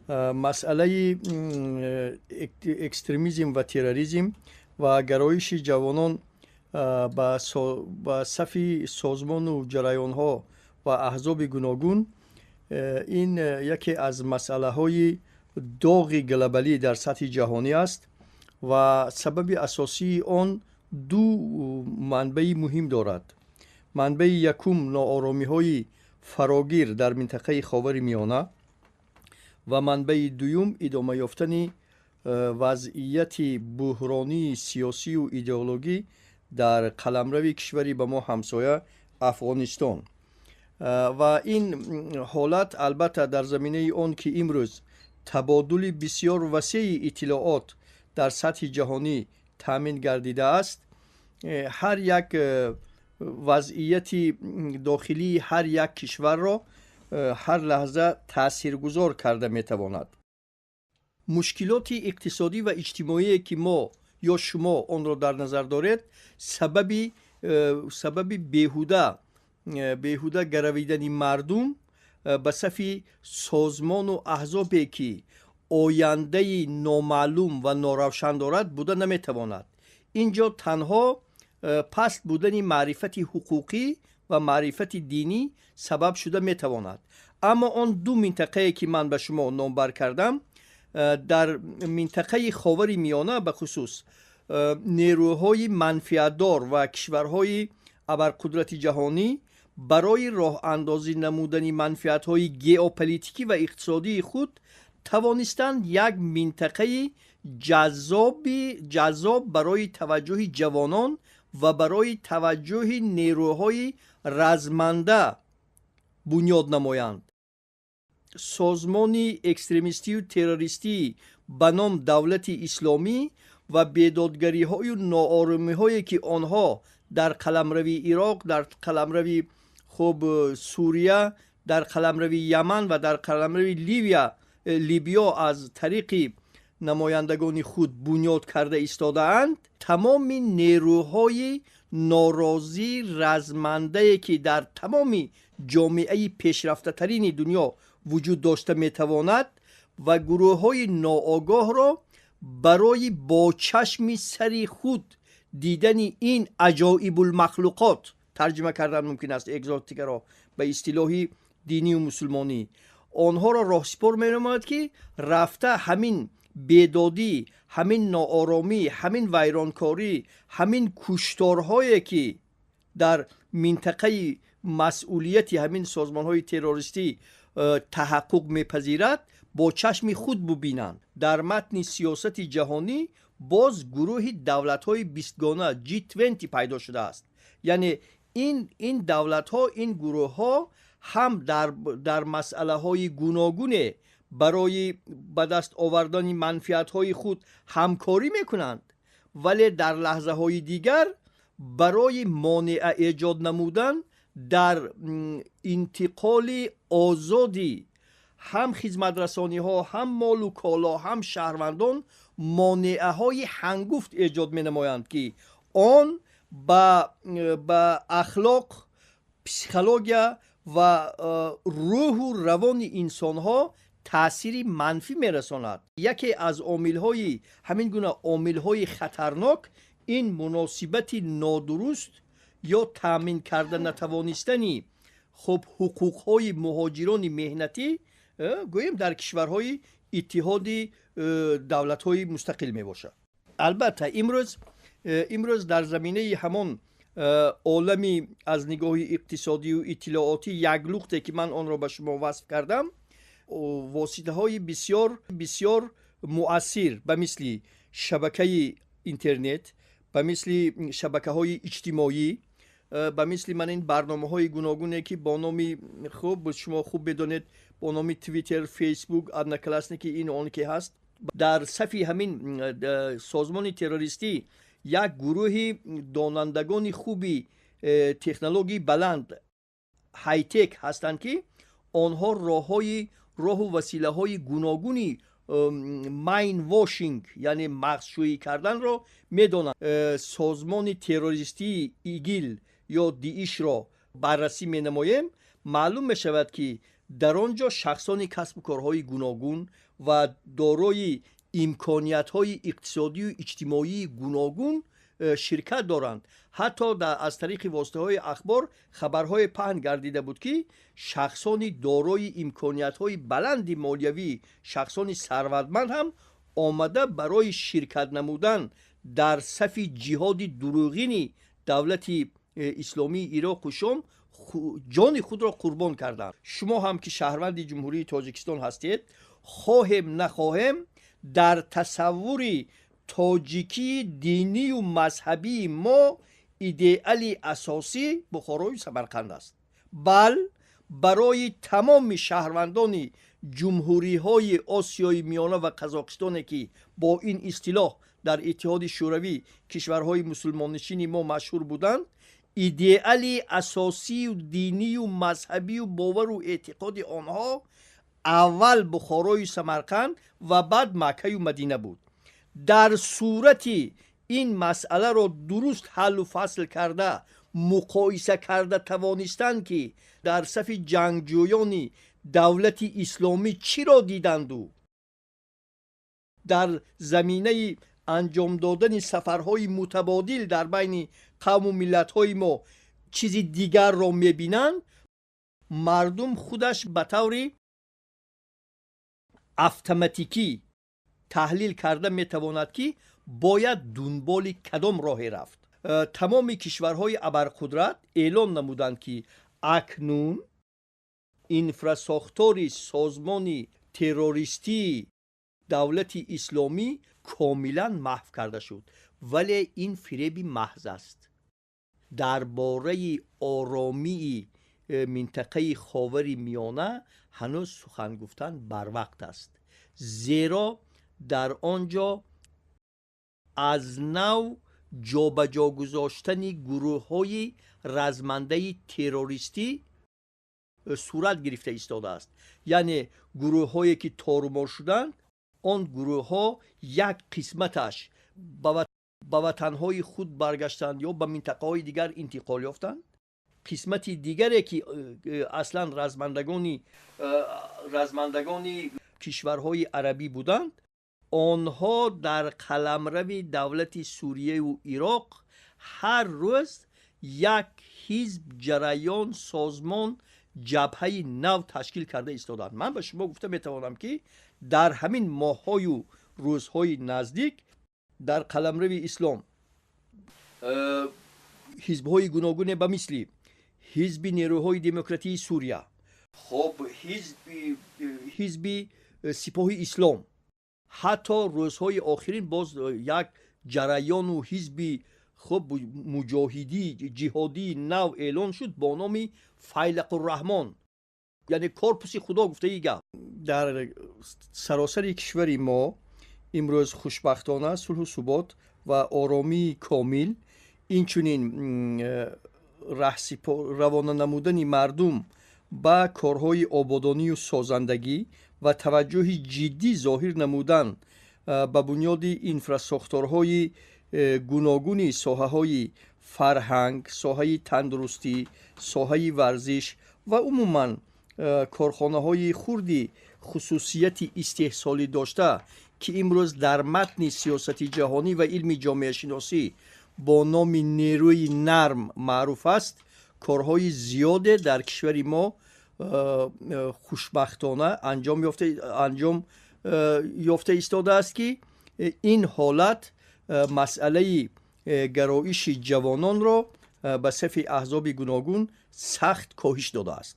مسئله اکستریمیزم و تروریسم و گرایش جوانان به صف سازمان و جریان ها و احزاب گوناگون این یکی از مسئله های داغ گلوبالی در سطح جهانی است و سبب اساسی آن دو منبع مهم دارد. منبع یکم ناآرامی های فراگیر در منطقه خاور میانه و منبع دوم ادامه یافتن وضعیت بحرانی سیاسی و ایدئولوژی در قلمرو کشوری به ما همسایه افغانستان. و این حالت البته در زمینه آن که امروز تبادل بسیار وسیع اطلاعات در سطح جهانی تامین گردیده است، هر یک وضعیت داخلی هر یک کشور را هر لحظه تاثیرگذار کرده میتواند. مشکلات اقتصادی و اجتماعی که ما یا شما آن را در نظر دارید سبب بیهوده گرویدن مردم به صف سازمان و احزابی که آینده نامعلوم و ناروشن دارد بوده نمیتواند. اینجا تنها پست بودن معرفت حقوقی و معرفت دینی سبب شده میتواند. اما آن دو منطقه که من به شما نامبر کردم، در منطقه خاور میانه به خصوص نیروهای منفعتدار و کشورهای ابرقدرت جهانی برای راه اندازی نمودن منفعت‌های ژئوپلیتیکی و اقتصادی خود توانستند یک منطقه جذاب برای توجه جوانان و برای توجه نیروهای رزمنده بنیاد نمایند. سازمان اکستریمیستی و تروریستی به نام دولت اسلامی و بیدادگری های و ناآرامی هایی که آنها در قلمرو عراق، در قلمرو سوریه، در قلمرو یمن و در قلمرو لیبیا از طریق نمایندگان خود بنیاد کرده ایستاده اند، تمام نیروهای ناراضی رزمنده که در تمام جامعه پیشرفته ترین دنیا وجود داشته میتواند و گروه های ناآگاه را برای با چشم سری خود دیدن این عجایب المخلوقات، ترجمه کردن ممکن است اگزوتیک را به اصطلاح دینی و مسلمانی، آنها را راهسپار می‌نماید که رفته همین بیدادی، همین ناآرامی، همین ویرانکاری، همین کشتارهایی که در منطقه مسئولیت همین سازمان‌های تروریستی تحقق می‌پذیرد با چشم خود ببینند. در متن سیاست جهانی باز گروه دولت‌های 20گانه G20 پیدا شده است. یعنی این دولت‌ها، این گروه‌ها هم در مسئله‌های گوناگون برای به دست آوردن منفعت‌های خود همکاری می‌کنند، ولی در لحظه‌های دیگر برای مانع ایجاد نمودن در انتقال آزادی هم خدمت‌رسانی ها، هم مال و کالا، هم شهروندان مانعه های هنگفت ایجاد می نمایند که آن به اخلاق، پسیکولوژیا و روح و روان انسان ها تأثیر منفی می رساند. یکی از همین گونه عامل های خطرناک این مناسبت نادرست یا تامین کردن نتوانستنی حقوق های مهاجران مهنتی گوییم در کشورهای اتحاد دولت های مستقل می باشه. البته امروز در زمینه همان عالمی از نگاه اقتصادی و اطلاعاتی یک لخته که من آن را به شما وصف کردم، واسطه های بسیار بسیار مؤثر به مثل شبکه اینترنت، به مثل شبکه های اجتماعی، به مثل من این برنامه های گوناگونه که با نام شما خوب بدانید با نام توییتر، فیسبوک، ادناکلاسنیکی این آن که هست، در صف همین سازمان تروریستی یک گروه دانندگان خوبی تکنولوژی بلند های تک هستند که آنها راه و وسیله های گوناگونی ماین واشینگ یعنی مغزشویی کردن را میدانند. سازمان تروریستی ایگیل یا دیش را بررسی می نماییم، معلوم می شود که در آنجا شخصان کسب و کارهای گوناگون و دارای امکانیت‌های اقتصادی و اجتماعی گوناگون شرکت دارند. حتی از طریق واسطه‌های اخبار خبرهای پهن گردیده بود که شخصان دارای امکانیت‌های بلند مالیوی، شخصان ثروتمند هم آمده برای شرکت نمودن در صف جهاد دروغین دولت اسلامی عراق و شام جان خود را قربان کردند. شما هم که شهروند جمهوری تاجیکستان هستید، خواهم نخواهم در تصور تاجیکی دینی و مذهبی ما ایدئال اساسی بخارا و سمرقند است. بل برای تمام شهروندان جمهوری های آسیای میانه و قزاقستان که با این اصطلاح در اتحاد شوروی کشورهای مسلمان نشین ما مشهور بودند، ایدئال اساسی و دینی و مذهبی و باور و اعتقاد آنها اول بخارای سمرقند و بعد مکه و مدینه بود. در صورتی این مسئله را درست حل و فصل کرده مقایسه کرده توانستند که در صف جنگجویان دولت اسلامی چی را دیدند و در زمینه انجام دادن سفرهای متبادل در بین قوم و ملت‌های ما چیزی دیگر را می‌بینند، مردم خودش به طور اتوماتیکی تحلیل کرده میتواند که باید دنبال کدام راهی رفت. تمام کشورهای ابرقدرت اعلان نمودند که اکنون انفراساختور سازمان تروریستی دولت اسلامی کاملا محو کرده شد، ولی این فریب محض است. درباره آرامی منطقه خاور میانه هنوز سخن گفتن بر وقت است، زیرا در آنجا از نو جابجا گذاشتن گروه های رزمنده تروریستی صورت گرفته ایستاده است. یعنی گروه هایی که تارمار شدند، آن گروه ها یک قسمتش به وطنهای خود برگشتند یا به منطقه های دیگر انتقال یافتند، قسمتی دیگری که اصلا رزمندگان کشورهای عربی بودند، آنها در قلمرو دولت سوریه و عراق هر روز یک حزب، جریان، سازمان، جبهه نو تشکیل کرده ایستادند. من به شما گفته میتوانم که در همین ماه‌های و روزهای نزدیک در قلمرو اسلام حزب‌های گوناگون به مثل حزب نیروهای دموکراتی سوریه، خب حزب سپاه اسلام، حتی روزهای آخرین باز یک جریان و حزب خب مجاهدی جهادی نو اعلان شد با نام فیلق الرحمن، یعنی کورپوس خدا گفته ایگه. در سراسر کشور ما امروز خوشبختانه صلح و ثبات و آرامی کامل، اینچنین روانه نمودن مردم به کارهای آبادانی و سازندگی و توجه جدی ظاهر نمودن به بنیاد انفراساختارهای گوناگون ساحه‌های فرهنگ، ساحه تندرستی، ساحه ورزش و عموماً کارخانه‌های خردی خصوصیت استحصالی داشته که امروز در متن سیاست جهانی و علم جامعه شناسی با نام نیروی نرم معروف است، کارهای زیاده در کشور ما خوشبختانه انجام یافته ایستاده است که این حالت مسئله گرایش جوانان را به صف احزاب گوناگون سخت کاهش داده است.